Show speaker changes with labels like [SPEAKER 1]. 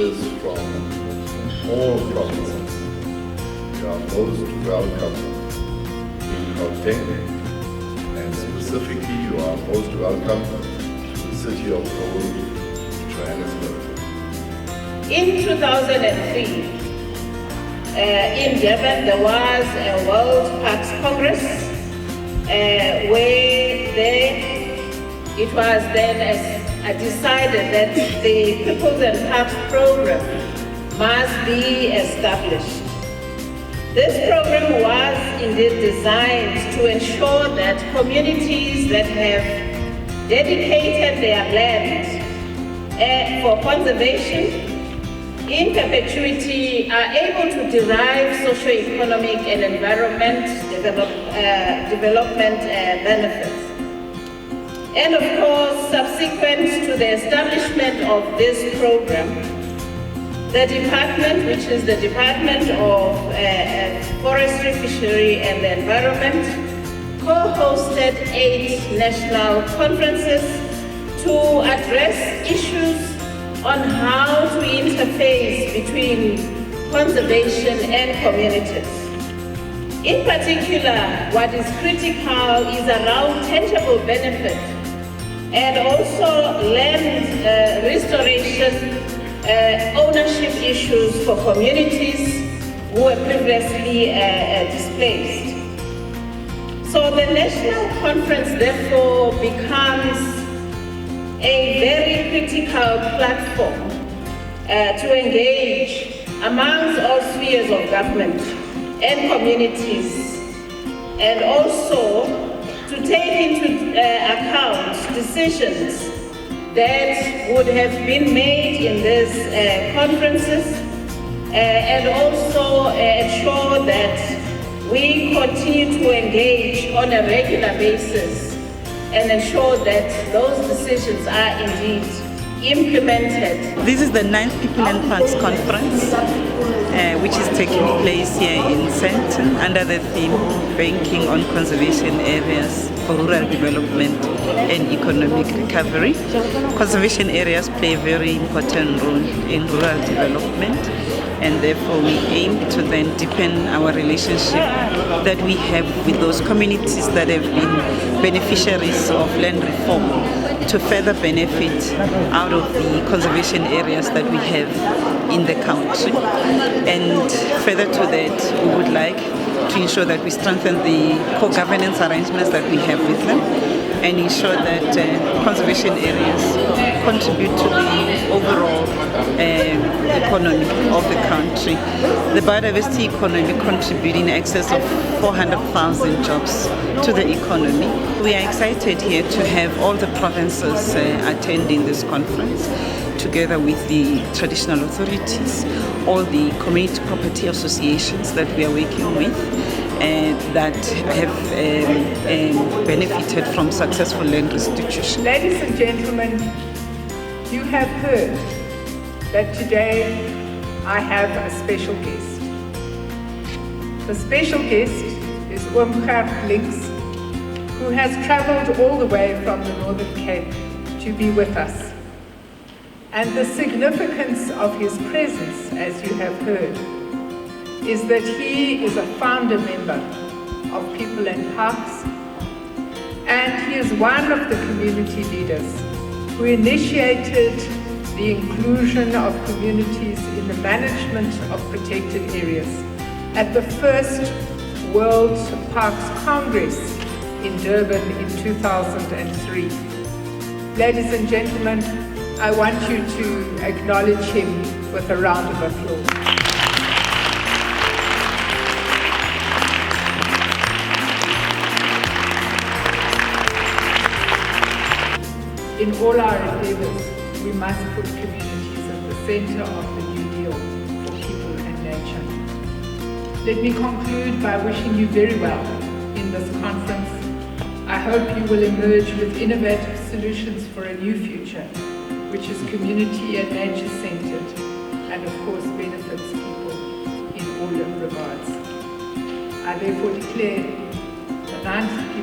[SPEAKER 1] visitors from all provinces. You are most welcome in Gauteng, and specifically you are most welcome to the city of Gold, Johannesburg.
[SPEAKER 2] In 2003, in Durban, there was a World Parks Congress where it was then decided that the Peoples and Parks program must be established. This program was indeed designed to ensure that communities that have dedicated their land for conservation in perpetuity are able to derive socio-economic and environment development benefits. And of course, subsequent to the establishment of this program, the department, which is the Department of Forestry, Fisheries and the Environment, co-hosted 8 national conferences to address issues on how to interface between conservation and communities. In particular, what is critical is around tangible benefit and also land restoration, ownership issues for communities who were previously displaced. So the national conference therefore becomes a very critical platform to engage amongst all spheres of government and communities, and also to take into account decisions that would have been made in these conferences, and also ensure that we continue to engage on a regular basis and ensure that those decisions are indeed implemented.
[SPEAKER 3] This is the 9th People and Parks Conference, which is taking place here in Sandton under the theme Banking on Conservation Areas for Rural Development and Economic Recovery. Conservation areas play a very important role in rural development, and therefore we aim to then deepen our relationship that we have with those communities that have been beneficiaries of land reform to further benefit out of the conservation areas that we have in the country. And further to that, we would like to ensure that we strengthen the co-governance arrangements that we have with them and ensure that conservation areas contribute to the overall economy of the country. The biodiversity economy contributing in excess of 400,000 jobs to the economy. We are excited here to have all the provinces attending this conference, together with the traditional authorities, all the community property associations that we are working with, that have benefited from successful land restitution.
[SPEAKER 4] Ladies and gentlemen, you have heard that today I have a special guest. The special guest is Oomgar Links, who has travelled all the way from the Northern Cape to be with us. And the significance of his presence, as you have heard, is that he is a founder member of People and Parks, and he is one of the community leaders who initiated the inclusion of communities in the management of protected areas at the first World Parks Congress in Durban in 2003. Ladies and gentlemen, I want you to acknowledge him with a round of applause. In all our endeavors, we must put communities at the center of the New Deal for people and nature. Let me conclude by wishing you very well in this conference. I hope you will emerge with innovative solutions for a new future, which is community and nature-centered, and of course benefits people in all regards. I therefore declare the 9th